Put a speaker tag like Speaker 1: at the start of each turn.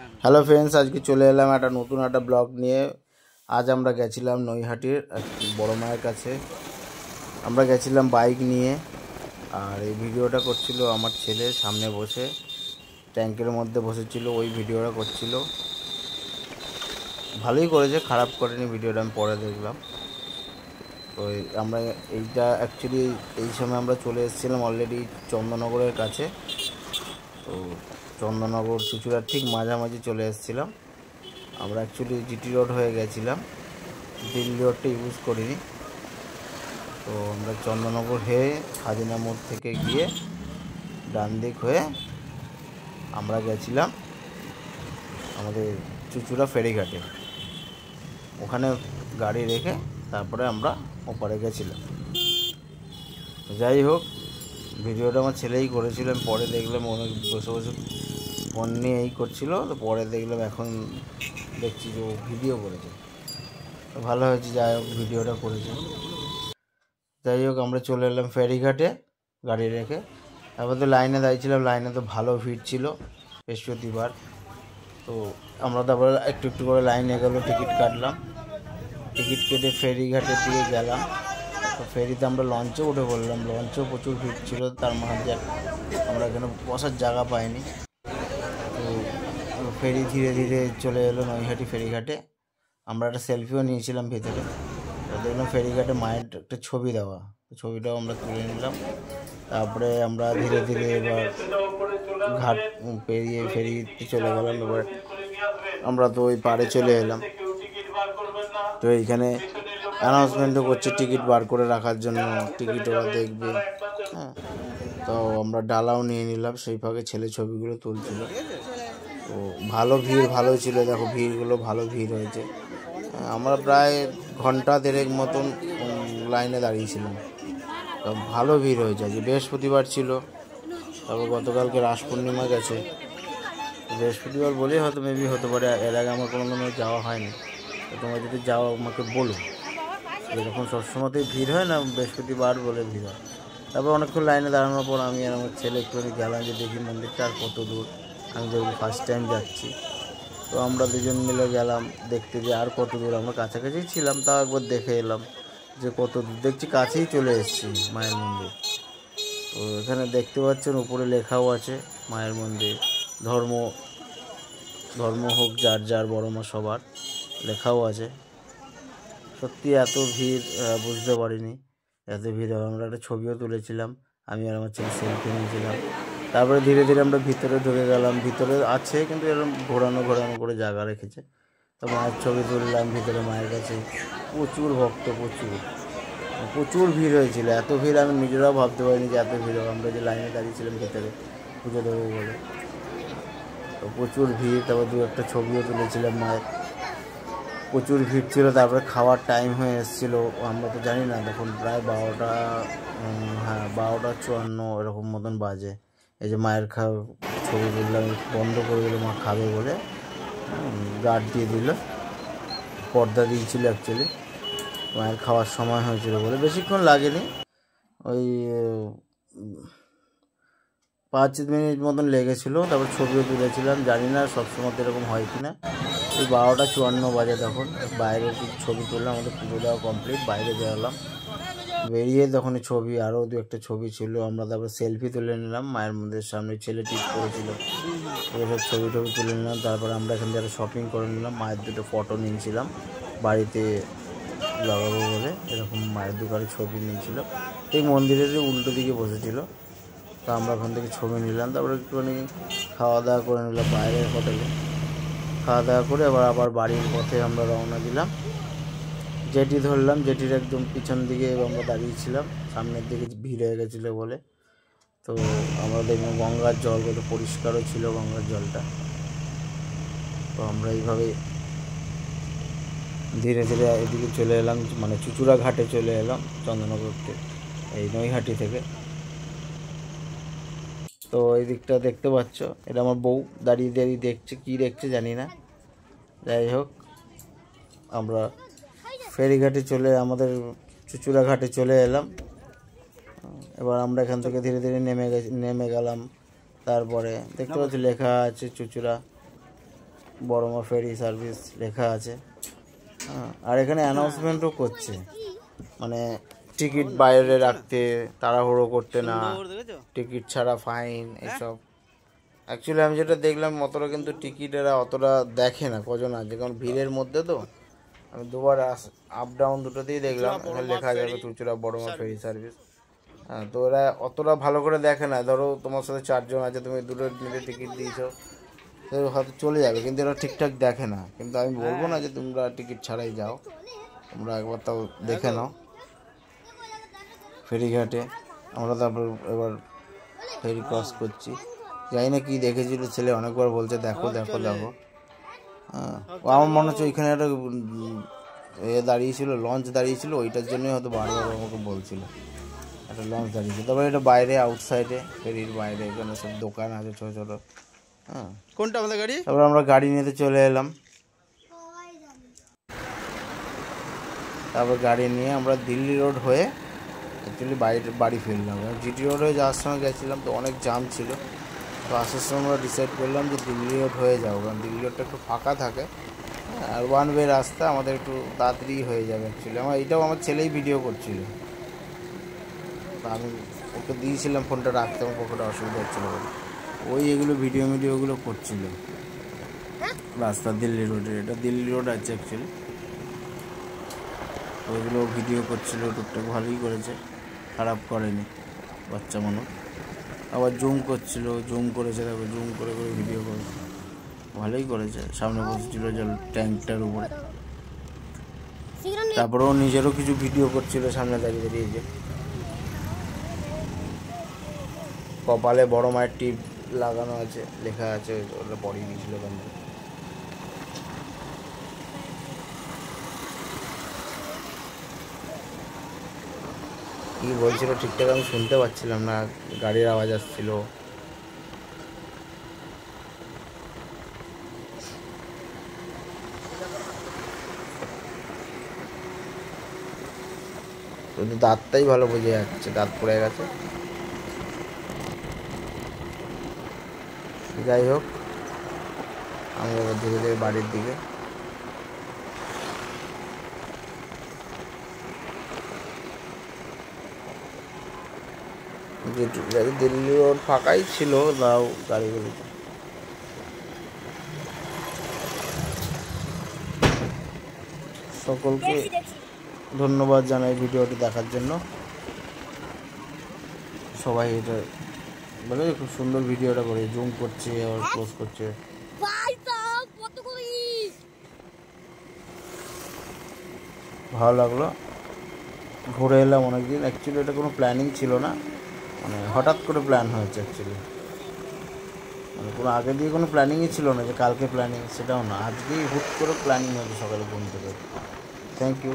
Speaker 1: Hello friends, আজকে চলে এলাম একটা নতুন একটা ব্লগ নিয়ে। আজ আমরা গেছিলাম নৈহাটির বড় মায়ের কাছে। আমরা গেছিলাম বাইক নিয়ে, আর এই ভিডিওটা করছিল আমার ছেলে, সামনে বসে ট্যাঙ্কের মধ্যে বসেছিল, ওই ভিডিওটা করছিল। ভালোই করেছে, খারাপ করেনি ভিডিওটা, আমি পরে দেখলাম। তো আমরা এইটা অ্যাকচুয়ালি এই সময় আমরা চলে এসেছিলাম অলরেডি চন্দননগরের কাছে। তো চন্দননগর চুচুড়ার ঠিক মাঝামাঝি চলে এসেছিলাম আমরা। অ্যাকচুয়ালি জিটি রোড হয়ে গেছিলাম, দিল্লি রোডটা ইউজ করিনি। তো আমরা চন্দননগর হয়ে খাদিনা মোড় থেকে গিয়ে ডান দিক হয়ে আমরা গেছিলাম আমাদের চুচুড়া ফেরিঘাটে। ওখানে গাড়ি রেখে তারপরে আমরা ওপারে গেছিলাম। যাই হোক, ভিডিওটা আমার ছেলেই করেছিল, আমি পরে দেখলাম অনেক বসে বসে ফোন নিয়ে এই করছিল। তো পরে দেখলাম, এখন দেখছি যে ও ভিডিও করেছে। তো ভালো হয়েছে, যাই হোক ভিডিওটা করেছে। যাই হোক, আমরা চলে এলাম ফেরিঘাটে গাড়ি রেখে। তারপর তো লাইনে দাঁড়িয়েছিলাম, লাইনে তো ভালো ভিড় ছিল বৃহস্পতিবার। তো আমরা তারপরে একটু একটু করে লাইনে গেলো, টিকিট কাটলাম। টিকিট কেটে ফেরিঘাটের দিকে গেলাম। তো ফেরিতে আমরা লঞ্চে উঠে পড়লাম। লঞ্চেও প্রচুর ভিড় ছিল, তার মাঝে আমরা এখানে বসার জায়গা পাইনি। তো ফেরি ধীরে ধীরে চলে এলো নৈহাটি ফেরিঘাটে। আমরা একটা সেলফিও নিয়েছিলাম ভিতরে। দেখলাম ফেরিঘাটে মায়ের একটা ছবি দেওয়া, ছবিটাও আমরা তুলে নিলাম। তারপরে আমরা ধীরে ধীরে এবার ঘাট পেরিয়ে ফেরিতে চলে গেলাম। এবার আমরা তো ওই পাড়ে চলে এলাম। তো এইখানে অ্যানাউন্সমেন্টও করছে টিকিট বার করে রাখার জন্য, টিকিট ওরা দেখবে। হ্যাঁ, তো আমরা ডালাও নিয়ে নিলাম, সেই ফাঁকে ছেলে ছবিগুলো তুলছিল। তো ভালো ভিড়, ভালো ছিল। দেখো ভিড়গুলো, ভালো ভিড় হয়েছে। আমরা প্রায় ঘন্টা দেড়েক মতন লাইনে দাঁড়িয়েছিলাম। তো ভালো ভিড় হয়েছে। আজকে বৃহস্পতিবার ছিল, তারপর গতকালকে রাস পূর্ণিমা গেছে। বৃহস্পতিবার বলেই হয়তো মেবি হতে পারে, এর আগে আমার কোনো যাওয়া হয়নি। তো তোমরা যদি যাও আমাকে বলো। এরকম সবসময়তেই ভিড় হয় না, বৃহস্পতিবার বলে ভিড় হয়। তারপর অনেকক্ষণ লাইনে দাঁড়ানোর পর আমি আর আমার ছেলে একটুখানি গেলাম যে দেখি মন্দিরটা আর কত দূর। আমি যেহেতু ফার্স্ট টাইম যাচ্ছি, তো আমরা দুজন মিলে গেলাম দেখতে যে আর কত দূর। আমরা কাছাকাছি ছিলাম, তাও একবার দেখে এলাম যে কত দূর। দেখছি কাছেই চলে এসেছি মায়ের মন্দির। তো এখানে দেখতে পাচ্ছেন উপরে লেখাও আছে মায়ের মন্দির, ধর্ম ধর্ম হোক যার যার, বড় মা সবার, লেখাও আছে। সত্যি এত ভিড় বুঝতে পারিনি এত ভিড় হবে। আমরা একটা ছবিও তুলেছিলাম, আমি আর আমার ছেলে সেলফি নিয়েছিলাম। তারপরে ধীরে ধীরে আমরা ভিতরে ঢুকে গেলাম। ভিতরে আছে কিন্তু এরকম ঘোরানো ঘোরানো করে জায়গা রেখেছে। তো মায়ের ছবি তুললাম ভিতরে মায়ের কাছে। প্রচুর ভক্ত, প্রচুর প্রচুর ভিড় হয়েছিল। এত ভিড় আমি নিজেরাও ভাবতে পারিনি যে এত ভিড় হবে। আমরা যে লাইনে দাঁড়িয়েছিলাম ভিতরে পুজো দেবো বলে, তো প্রচুর ভিড়। তারপর দু একটা ছবিও তুলেছিলাম মায়ের। প্রচুর ভিড় ছিল। তারপরে খাওয়ার টাইম হয়ে এসেছিলো, আমরা তো জানি না, তখন প্রায় 12টা, হ্যাঁ 12:54 এরকম মতন বাজে। এই যে মায়ের ছবি তুললাম, বন্ধ করে দিল মা খাবে বলে, গার্ড দিয়ে দিল, পর্দা দিয়েছিল। অ্যাকচুয়ালি মায়ের খাওয়ার সময় হয়েছিল বলে বেশিক্ষণ লাগেনি, ওই 5 মিনিট মতন লেগেছিলো। তারপর ছবিও তুলেছিলাম। জানি না সবসময় এরকম হয় কি না। ওই 12:54 বাজে তখন বাইরে কিছু ছবি তুললাম। আমাদের পুজো দেওয়া কমপ্লিট, বাইরে বেরোলাম। বেরিয়ে তখন ছবি, আরও দু একটা ছবি ছিল। আমরা তারপর সেলফি তুলে নিলাম মায়ের মন্দিরের সামনে, ছেলে টিপ করেছিল, সব ছবি টবি তুলে নিলাম। তারপরে আমরা এখান থেকে শপিং করে নিলাম। মায়ের দুটো ফটো নিয়েছিলাম বাড়িতে লাগাবো বলে, এরকম মায়ের দুটো ছবি নিয়েছিল। ঠিক মন্দিরের উল্টো দিকে বসেছিল। তো আমরা ওখান থেকে ছবি নিলাম। তারপরে একটুখানি খাওয়া দাওয়া করে নিলাম বাইরের হোটেলে। খাওয়া দাওয়া করে আবার বাড়ির পথে আমরা রওনা দিলাম। জেটি ধরলাম, জেটির একদম পিছন দিকে আমরা দাঁড়িয়েছিলাম, সামনের দিকে ভিড় হয়ে গেছিলো বলে। তো আমরা দেখলাম গঙ্গার জল কত পরিষ্কারও ছিল গঙ্গার জলটা। তো আমরা এইভাবে ধীরে ধীরে এদিকে চলে এলাম, মানে চুচুড়া ঘাটে চলে এলাম চন্দননগর এই নৈহাটি থেকে। তো এই দিকটা দেখতে পাচ্ছ, এটা আমার বউ দাঁড়িয়ে দাঁড়িয়ে দেখছে, কি দেখছে জানি না। যাই হোক, আমরা ফেরিঘাটে আমাদের চুচুড়া ঘাটে চলে এলাম। এবার আমরা এখান থেকে ধীরে ধীরে নেমে গেলাম। তারপরে দেখতে পাচ্ছি লেখা আছে চুচুড়া বড়মা ফেরি সার্ভিস লেখা আছে। হ্যাঁ, আর এখানে অ্যানাউন্সমেন্টও করছে, মানে টিকিট বাইরে রাখতে, তাড়াহুড়ো করতে না, টিকিট ছাড়া ফাইন, এসব। অ্যাকচুয়ালি আমি যেটা দেখলাম অতটা কিন্তু টিকিটেরা অতটা দেখে না, কজন আছে, কারণ ভিড়ের মধ্যে তো। আমি দুবার আপ ডাউন দুটোতেই দেখলাম এখানে লেখা যাবে চুঁচুড়া বড়মা ফেরি সার্ভিস। হ্যাঁ, তো ওরা অতটা ভালো করে দেখে না। ধরো তোমার সাথে 4 জন আছে, তুমি 2 মিনিটে টিকিট দিয়েছো, তো হয়তো চলে যাবে, কিন্তু এরা ঠিকঠাক দেখে না। কিন্তু আমি বলবো না যে তোমরা টিকিট ছাড়াই যাও, তোমরা একবার তাও দেখে নাও। ফেরিঘাটে আমরা তারপর এবার ফেরি ক্রস করছি। জানি না কি দেখেছিল ছেলে, অনেকবার বলছে দেখো দেখো দেখো। হ্যাঁ, আমার মনে হচ্ছে ওইখানে একটা দাঁড়িয়েছিল, লঞ্চ দাঁড়িয়েছিল, ওইটার জন্যই হয়তো বারবার আমাকে বলছিল একটা লঞ্চ দাঁড়িয়েছিল। তারপরে এটা বাইরে আউটসাইডে, ফেরির বাইরে, এখানে সব দোকান আছে ছোটো ছোটো। হ্যাঁ,
Speaker 2: কোনটা আমাদের গাড়ি?
Speaker 1: তারপর আমরা গাড়ি নিতে চলে এলাম। তারপর গাড়ি নিয়ে আমরা দিল্লি রোড হয়ে অ্যাকচুয়ালি বাড়ি ফিরলাম। জিটি রোড হয়ে যাওয়ার সময় গেছিলাম, তো অনেক জাম ছিল। তো আসার সময় আমরা ডিসাইড করলাম যে দিল্লি রোড হয়ে যাবো, কারণ দিল্লি রোডটা একটু ফাঁকা থাকে। হ্যাঁ, আর 1 ওয়ে রাস্তা, আমাদের একটু তাড়াতাড়ি হয়ে যাবে। অ্যাকচুয়ালি এইটাও আমার ছেলেই ভিডিও করছিল, তো আমি ওকে দিয়েছিলাম ফোনটা রাখতে, আমার পকেটে অসুবিধা হচ্ছিলো বলে ওই এগুলো ভিডিওগুলো করছিল রাস্তা দিল্লি রোডের। এটা দিল্লি রোড আছে অ্যাকচুয়ালি, ওইগুলো ভিডিও করছিল টুকটাক, ভালোই করেছে, খারাপ করেনি বাচ্চা মানুষ। আবার জুম করছিল, জুম করেছে, তারপর জুম করে করে ভিডিও করেছে, ভালোই করেছে। সামনে বসেছিল জল ট্যাঙ্কটার উপরে, তারপরেও নিজেরও কিছু ভিডিও করছিল সামনে দাঁড়িয়ে দাঁড়িয়ে। যে কপালে বড় মায়ের টিপ লাগানো আছে, লেখা আছে, ওটা পড়িয়ে দিয়েছিল ওখান থেকে। কী বলছিল ঠিকঠাক আমি শুনতে পাচ্ছিলাম না, গাড়ির আওয়াজ আসছিল। কিন্তু দাঁতটাই ভালো বোঝা যাচ্ছে, দাঁত পড়ে গেছে। যাই হোক, আমি এবার ধীরে ধীরে বাড়ির দিকে। দিল্লি রোড ফাঁকাই ছিল, তাও গাড়িগুলিতে। সকলকে ধন্যবাদ জানাই ভিডিওটি দেখার জন্য। সবাই এটা বলে খুব সুন্দর ভিডিওটা করে, জুম করছে আবার ক্লোজ করছে। ভালো লাগলো, ঘুরে এলাম অনেকদিন। অ্যাকচুয়ালি এটা কোনো প্ল্যানিং ছিল না, মানে হঠাৎ করে প্ল্যান হয়েছে অ্যাকচুয়ালি, মানে কোনো আগে দিয়ে কোনো প্ল্যানিংই ছিল না যে কালকে প্ল্যানিং, সেটাও না, আজকেই হুট করে প্ল্যানিং হয়েছে সকালে ঘুম থেকে। Thank you.